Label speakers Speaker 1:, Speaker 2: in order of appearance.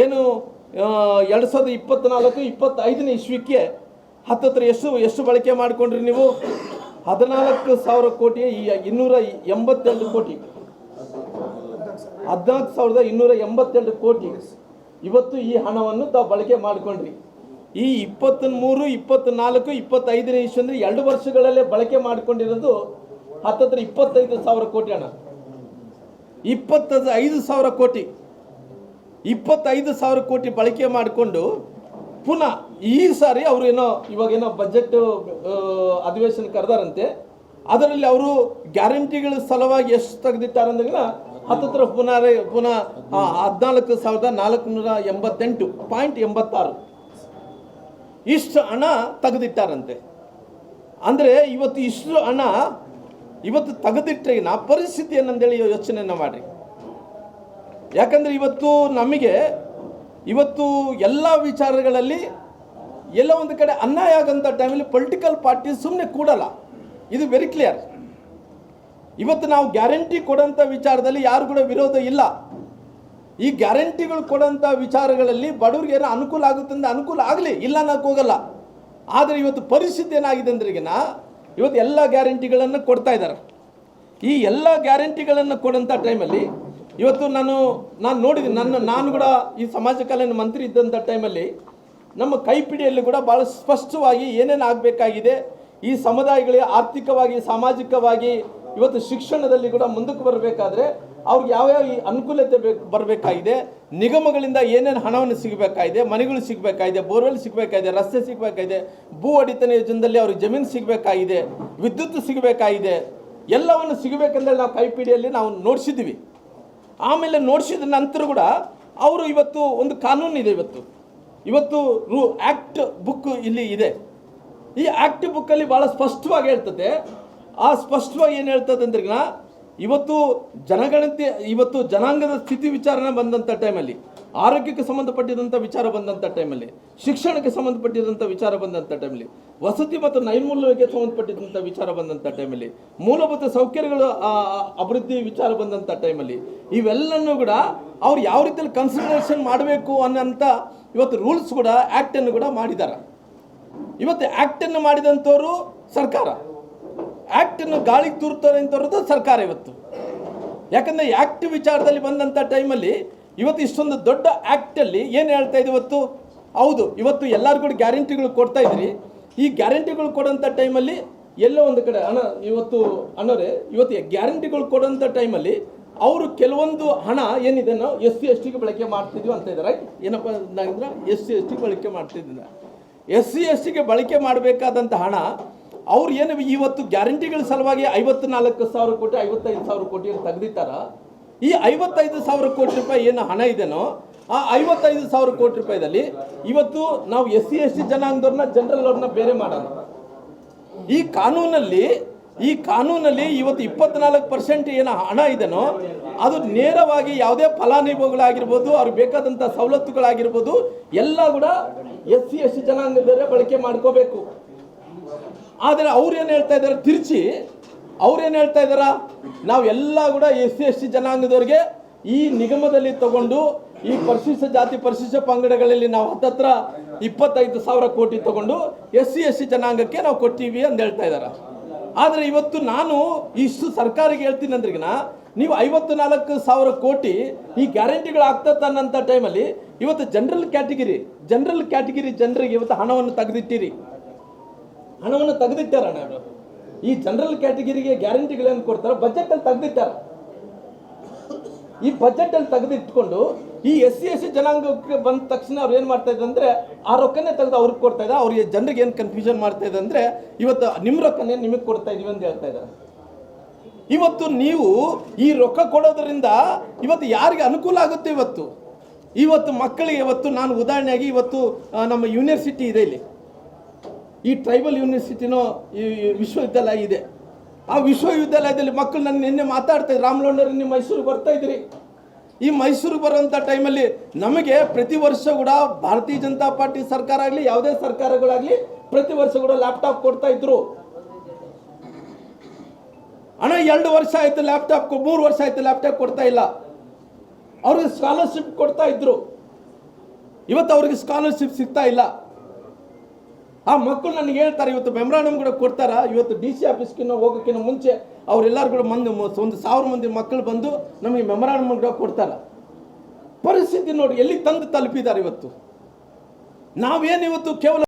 Speaker 1: ಏನು 2024-25 ಇಸ್ವಿಗೆ ಹತ್ತತ್ರ ಎಷ್ಟು ಬಳಕೆ ಮಾಡಿಕೊಂಡ್ರಿ ನೀವು? 14,000 ಕೋಟಿ 282 ಕೋಟಿ 14,282 ಕೋಟಿ ಇವತ್ತು ಈ ಹಣವನ್ನು ತಾವು ಬಳಕೆ ಮಾಡಿಕೊಂಡ್ರಿ. ಈ 23, 24, 25 ಇಸ್ವಿ ಅಂದರೆ 2 ವರ್ಷಗಳಲ್ಲೇ ಬಳಕೆ ಮಾಡಿಕೊಂಡಿರೋದು ಹತ್ತತ್ರ 25,000 ಕೋಟಿ ಹಣ. 25,000 ಕೋಟಿ 25,000 ಕೋಟಿ ಬಳಕೆ ಮಾಡಿಕೊಂಡು ಪುನಃ ಈ ಸಾರಿ ಅವರು ಇವಾಗೇನೋ ಬಜೆಟ್ ಅಧಿವೇಶನ ಕರೆದಾರಂತೆ. ಅದರಲ್ಲಿ ಅವರು ಗ್ಯಾರಂಟಿಗಳ ಸಲುವಾಗಿ ಎಷ್ಟು ತೆಗೆದಿಟ್ಟಾರಂದ್ರೆ ಹತ್ತತ್ರ ಪುನಃ 14,488.86 ಇಷ್ಟು ಹಣ ತೆಗೆದಿಟ್ಟಾರಂತೆ. ಅಂದರೆ ಇವತ್ತು ಇಷ್ಟು ಹಣ ಇವತ್ತು ತೆಗೆದಿಟ್ಟರೆ ಪರಿಸ್ಥಿತಿ ಏನಂದೇಳಿ ಯೋಚನೆಯನ್ನು ಮಾಡಿರಿ. ಯಾಕಂದರೆ ಇವತ್ತು ಎಲ್ಲ ವಿಚಾರಗಳಲ್ಲಿ ಎಲ್ಲ ಒಂದು ಕಡೆ ಅನ್ಯಾಯ ಆಗಂಥ ಟೈಮಲ್ಲಿ ಪೊಲಿಟಿಕಲ್ ಪಾರ್ಟಿ ಸುಮ್ಮನೆ ಕೂಡಲ್ಲ. ಇದು ವೆರಿ ಕ್ಲಿಯರ್. ಇವತ್ತು ನಾವು ಗ್ಯಾರಂಟಿ ಕೊಡೋಂಥ ವಿಚಾರದಲ್ಲಿ ಯಾರು ಕೂಡ ವಿರೋಧ ಇಲ್ಲ. ಈ ಗ್ಯಾರಂಟಿಗಳು ಕೊಡೋಂಥ ವಿಚಾರಗಳಲ್ಲಿ ಬಡವ್ರಿಗೆ ಏನೋ ಅನುಕೂಲ ಆಗುತ್ತಂದ್ರೆ ಅನುಕೂಲ ಆಗಲಿ, ಇಲ್ಲ ಅನ್ನೋಕೆ ಹೋಗಲ್ಲ. ಆದರೆ ಇವತ್ತು ಪರಿಸ್ಥಿತಿ ಏನಾಗಿದೆ ಅಂದ್ರಿಗಿನ ಇವತ್ತು ಎಲ್ಲ ಗ್ಯಾರಂಟಿಗಳನ್ನು ಕೊಡ್ತಾ ಇದ್ದಾರೆ. ಈ ಎಲ್ಲ ಗ್ಯಾರಂಟಿಗಳನ್ನು ಕೊಡೋಂಥ ಟೈಮಲ್ಲಿ ಇವತ್ತು ನಾನು ನೋಡಿದ್ದೀನಿ. ನಾನು ಕೂಡ ಈ ಸಮಾಜ ಕಲ್ಯಾಣ ಮಂತ್ರಿ ಇದ್ದಂಥ ಟೈಮಲ್ಲಿ ನಮ್ಮ ಕೈಪಿಡಿಯಲ್ಲಿ ಕೂಡ ಭಾಳ ಸ್ಪಷ್ಟವಾಗಿ ಏನೇನು ಆಗಬೇಕಾಗಿದೆ, ಈ ಸಮುದಾಯಗಳಿಗೆ ಆರ್ಥಿಕವಾಗಿ ಸಾಮಾಜಿಕವಾಗಿ ಇವತ್ತು ಶಿಕ್ಷಣದಲ್ಲಿ ಕೂಡ ಮುಂದಕ್ಕೆ ಬರಬೇಕಾದ್ರೆ ಅವ್ರಿಗೆ ಯಾವ್ಯಾವ ಅನುಕೂಲತೆ ಬರಬೇಕಾಗಿದೆ, ನಿಗಮಗಳಿಂದ ಏನೇನು ಹಣವನ್ನು ಸಿಗಬೇಕಾಗಿದೆ, ಮನೆಗಳು ಸಿಗಬೇಕಾಗಿದೆ, ಬೋರ್ವೆಲ್ ಸಿಗಬೇಕಾಗಿದೆ, ರಸ್ತೆ ಸಿಗಬೇಕಾಗಿದೆ, ಭೂ ಒಡೆತನ ಯೋಜನೆಯಲ್ಲಿ ಅವ್ರಿಗೆ ಜಮೀನು ಸಿಗಬೇಕಾಗಿದೆ, ವಿದ್ಯುತ್ ಸಿಗಬೇಕಾಗಿದೆ, ಎಲ್ಲವನ್ನು ಸಿಗಬೇಕಂದ್ರೆ ನಾವು ಕೈಪಿಡಿಯಲ್ಲಿ ನಾವು ನೋಡಿಸಿದ್ವಿ. ಆಮೇಲೆ ನೋಡಿಸಿದ ನಂತರ ಕೂಡ ಅವರು ಇವತ್ತು ಒಂದು ಕಾನೂನು ಇದೆ. ಇವತ್ತು ಆ್ಯಕ್ಟ್ ಬುಕ್ ಇಲ್ಲಿ ಇದೆ. ಈ ಆ್ಯಕ್ಟ್ ಬುಕ್ಕಲ್ಲಿ ಭಾಳ ಸ್ಪಷ್ಟವಾಗಿ ಹೇಳ್ತದೆ. ಆ ಸ್ಪಷ್ಟವಾಗಿ ಏನು ಹೇಳ್ತದೆ ಅಂದ್ರೆ ಇವತ್ತು ಜನಗಣತಿ, ಇವತ್ತು ಜನಾಂಗದ ಸ್ಥಿತಿ ವಿಚಾರನೆ ಬಂದಂಥ ಟೈಮಲ್ಲಿ, ಆರೋಗ್ಯಕ್ಕೆ ಸಂಬಂಧಪಟ್ಟಿದಂಥ ವಿಚಾರ ಬಂದಂಥ ಟೈಮಲ್ಲಿ, ಶಿಕ್ಷಣಕ್ಕೆ ಸಂಬಂಧಪಟ್ಟಿದಂಥ ವಿಚಾರ ಬಂದಂಥ ಟೈಮಲ್ಲಿ, ವಸತಿ ಮತ್ತು ನೈರ್ಮಲ್ಯಕ್ಕೆ ಸಂಬಂಧಪಟ್ಟಿದ್ದಂಥ ವಿಚಾರ ಬಂದಂಥ ಟೈಮಲ್ಲಿ, ಮೂಲಭೂತ ಸೌಕರ್ಯಗಳು ಅಭಿವೃದ್ಧಿ ವಿಚಾರ ಬಂದಂಥ ಟೈಮಲ್ಲಿ ಇವೆಲ್ಲನೂ ಕೂಡ ಅವ್ರು ಯಾವ ರೀತಿಯಲ್ಲಿ ಕನ್ಸಿಡರೇಷನ್ ಮಾಡಬೇಕು ಅನ್ನೋಂಥ ಇವತ್ತು ರೂಲ್ಸ್ ಕೂಡ ಆ್ಯಕ್ಟನ್ನು ಕೂಡ ಮಾಡಿದ್ದಾರೆ. ಇವತ್ತು ಆ್ಯಕ್ಟನ್ನು ಮಾಡಿದಂಥವರು ಸರ್ಕಾರ, ಆ್ಯಕ್ಟನ್ನು ಗಾಳಿಗೆ ತೂರ್ತಾರೆ ಅಂತವ್ರದ್ದು ಸರ್ಕಾರ ಇವತ್ತು. ಯಾಕಂದರೆ ಆ್ಯಕ್ಟ್ ವಿಚಾರದಲ್ಲಿ ಬಂದಂಥ ಟೈಮಲ್ಲಿ ಇವತ್ತು ಇಷ್ಟೊಂದು ದೊಡ್ಡ ಆ್ಯಕ್ಟಲ್ಲಿ ಏನು ಹೇಳ್ತಾ ಇದೆ ಇವತ್ತು? ಹೌದು, ಇವತ್ತು ಎಲ್ಲರಿಗೂ ಕೂಡ ಗ್ಯಾರಂಟಿಗಳು ಕೊಡ್ತಾ ಇದ್ರಿ. ಈ ಗ್ಯಾರಂಟಿಗಳು ಕೊಡೋಂಥ ಟೈಮಲ್ಲಿ ಎಲ್ಲೋ ಒಂದು ಕಡೆ ಇವತ್ತು ಗ್ಯಾರಂಟಿಗಳು ಕೊಡೋಂಥ ಟೈಮಲ್ಲಿ ಅವರು ಕೆಲವೊಂದು ಹಣ ಏನಿದೆ SC/ST ಬಳಕೆ ಮಾಡ್ತಿದ್ವಿ ಅಂತ ಇದ್ದಾರೆ. ರೈಟ್? ಏನಪ್ಪ ಅಂದ್ರೆ SC/ST ಬಳಕೆ ಮಾಡ್ತಿದ್ದಿಲ್ಲ. SC/ST ಬಳಕೆ ಮಾಡಬೇಕಾದಂಥ ಹಣ ಅವ್ರು ಏನು ಇವತ್ತು ಗ್ಯಾರಂಟಿಗಳ ಸಲುವಾಗಿ 54,000 ಕೋಟಿ 55,000 ಕೋಟಿಯನ್ನು ತೆಗೆದಿಟ್ಟಾರ. ಈ 55,000 ಕೋಟಿ ರೂಪಾಯಿ ಏನು ಹಣ ಇದೆನೋ ಆ 55,000 ಕೋಟಿ ರೂಪಾಯಿದಲ್ಲಿ ಇವತ್ತು ನಾವು SC/ST ಜನಾಂಗದವ್ರನ್ನ ಜನರಲ್ ಅವ್ರನ್ನ ಬೇರೆ ಮಾಡೋಣ. ಈ ಕಾನೂನಲ್ಲಿ ಇವತ್ತು 24% ಏನು ಹಣ ಇದೆನೋ ಅದು ನೇರವಾಗಿ ಯಾವುದೇ ಫಲಾನುಭವಿಗಳಾಗಿರ್ಬೋದು, ಅವ್ರಿಗೆ ಬೇಕಾದಂಥ ಸವಲತ್ತುಗಳಾಗಿರ್ಬೋದು ಎಲ್ಲ ಕೂಡ SC/ST ಜನಾಂಗದವರೇ ಬಳಕೆ ಮಾಡ್ಕೋಬೇಕು. ಆದರೆ ಅವ್ರೇನು ಹೇಳ್ತಾ ಇದ್ದಾರೆ, ತಿರ್ಚಿ ಅವ್ರೇನು ಹೇಳ್ತಾ ಇದ್ದಾರ, ನಾವೆಲ್ಲ ಕೂಡ SC/ST ಜನಾಂಗದವ್ರಿಗೆ ಈ ನಿಗಮದಲ್ಲಿ ತಗೊಂಡು ಈ ಪರಿಶಿಷ್ಟ ಜಾತಿ ಪರಿಶಿಷ್ಟ ಪಂಗಡಗಳಲ್ಲಿ ನಾವು ಹತ್ತತ್ರ 25,000 ಕೋಟಿ ತಗೊಂಡು SC/ST ಜನಾಂಗಕ್ಕೆ ನಾವು ಕೊಡ್ತೀವಿ ಅಂತ ಹೇಳ್ತಾ ಇದ್ದಾರೆ. ಆದರೆ ಇವತ್ತು ನಾನು ಇಷ್ಟು ಸರ್ಕಾರಕ್ಕೆ ಹೇಳ್ತೀನಿ ಅಂದ್ರಿಗಿನ ನೀವು 54,000 ಕೋಟಿ ಈ ಗ್ಯಾರಂಟಿಗಳು ಆಗ್ತದೆ ಅನ್ನೋಂಥ ಟೈಮಲ್ಲಿ ಇವತ್ತು ಜನರಲ್ ಕ್ಯಾಟಗಿರಿ ಜನರಿಗೆ ಇವತ್ತು ಹಣವನ್ನು ತೆಗೆದಿಟ್ಟಾರ. ಈ ಜನರಲ್ ಕ್ಯಾಟಗಿರಿಗೆ ಗ್ಯಾರಂಟಿಗಳೇನು ಕೊಡ್ತಾರೆ ಬಜೆಟಲ್ಲಿ ತೆಗೆದಿಟ್ಟಾರ. ಈ ಬಜೆಟಲ್ಲಿ ತೆಗೆದಿಟ್ಕೊಂಡು ಈ SC/ST ಜನಾಂಗಕ್ಕೆ ಬಂದ ತಕ್ಷಣ ಅವ್ರು ಏನು ಮಾಡ್ತಾ ಇದ್ದಾರೆ ಅಂದರೆ ಆ ರೊಕ್ಕನೇ ತೆಗೆದು ಅವ್ರಿಗೆ ಕೊಡ್ತಾ ಇದ್ದಾರೆ. ಅವ್ರಿಗೆ ಜನರಿಗೆ ಏನು ಕನ್ಫ್ಯೂಷನ್ ಮಾಡ್ತಾ ಇದೆ ಅಂದರೆ ಇವತ್ತು ನಿಮ್ಮ ರೊಕ್ಕನೇ ನಿಮಗೆ ಕೊಡ್ತಾ ಇದೀವಿ ಅಂತ ಹೇಳ್ತಾ ಇದ್ದಾರೆ. ಇವತ್ತು ನೀವು ಈ ರೊಕ್ಕ ಕೊಡೋದ್ರಿಂದ ಇವತ್ತು ಯಾರಿಗೆ ಅನುಕೂಲ ಆಗುತ್ತೆ? ಇವತ್ತು ಮಕ್ಕಳಿಗೆ ಇವತ್ತು ನಾನು ಉದಾಹರಣೆಯಾಗಿ ಇವತ್ತು ನಮ್ಮ ಯೂನಿವರ್ಸಿಟಿ ಇದೆ, ಇಲ್ಲಿ ಈ ಟ್ರೈಬಲ್ ಯೂನಿವರ್ಸಿಟಿನೋ ಈ ವಿಶ್ವವಿದ್ಯಾಲಯ ಇದೆ. ಆ ವಿಶ್ವವಿದ್ಯಾಲಯದಲ್ಲಿ ಮಕ್ಕಳು ನನ್ನ ನಿನ್ನೆ ಮಾತಾಡ್ತಾ ಇದ್ರು, ರಾಮಲೋಂಡರು ನೀವು ಮೈಸೂರಿಗೆ ಬರ್ತಾ ಇದ್ದೀರಿ. ಈ ಮೈಸೂರಿಗೆ ಬರುವಂಥ ಟೈಮಲ್ಲಿ ನಮಗೆ ಪ್ರತಿ ವರ್ಷ ಕೂಡ ಭಾರತೀಯ ಜನತಾ ಪಾರ್ಟಿ ಸರ್ಕಾರ ಆಗಲಿ ಯಾವುದೇ ಸರ್ಕಾರಗಳಾಗಲಿ ಪ್ರತಿ ವರ್ಷ ಕೂಡ ಲ್ಯಾಪ್ಟಾಪ್ ಕೊಡ್ತಾ ಇದ್ರು. ಹಣ 2 ವರ್ಷ ಆಯಿತು ಲ್ಯಾಪ್ಟಾಪ್, 3 ವರ್ಷ ಆಯಿತು ಲ್ಯಾಪ್ಟಾಪ್ ಕೊಡ್ತಾ ಇಲ್ಲ. ಅವ್ರಿಗೆ ಸ್ಕಾಲರ್ಶಿಪ್ ಕೊಡ್ತಾ ಇದ್ರು. ಇವತ್ತು ಅವ್ರಿಗೆ ಸ್ಕಾಲರ್ಶಿಪ್ ಸಿಗ್ತಾ ಇಲ್ಲ. ಆ ಮಕ್ಕಳು ನನಗೆ ಹೇಳ್ತಾರೆ, ಇವತ್ತು ಮೆಮೊರಾಂಡಮ್ ಕೂಡ ಕೊಡ್ತಾರ. ಇವತ್ತು DC ಆಫೀಸ್ಗಿನ್ನ ಹೋಗೋಕ್ಕಿಂತ ಮುಂಚೆ ಅವರೆಲ್ಲರೂ ಕೂಡ 1,000 ಮಂದಿ ಮಕ್ಕಳು ಬಂದು ನಮಗೆ ಮೆಮೊರಾಂಡಮ್ ಕೂಡ ಕೊಡ್ತಾರ. ಪರಿಸ್ಥಿತಿ ನೋಡಿ ಎಲ್ಲಿ ತಂದು ತಲುಪಿದ್ದಾರೆ ಇವತ್ತು. ನಾವೇನು ಇವತ್ತು ಕೇವಲ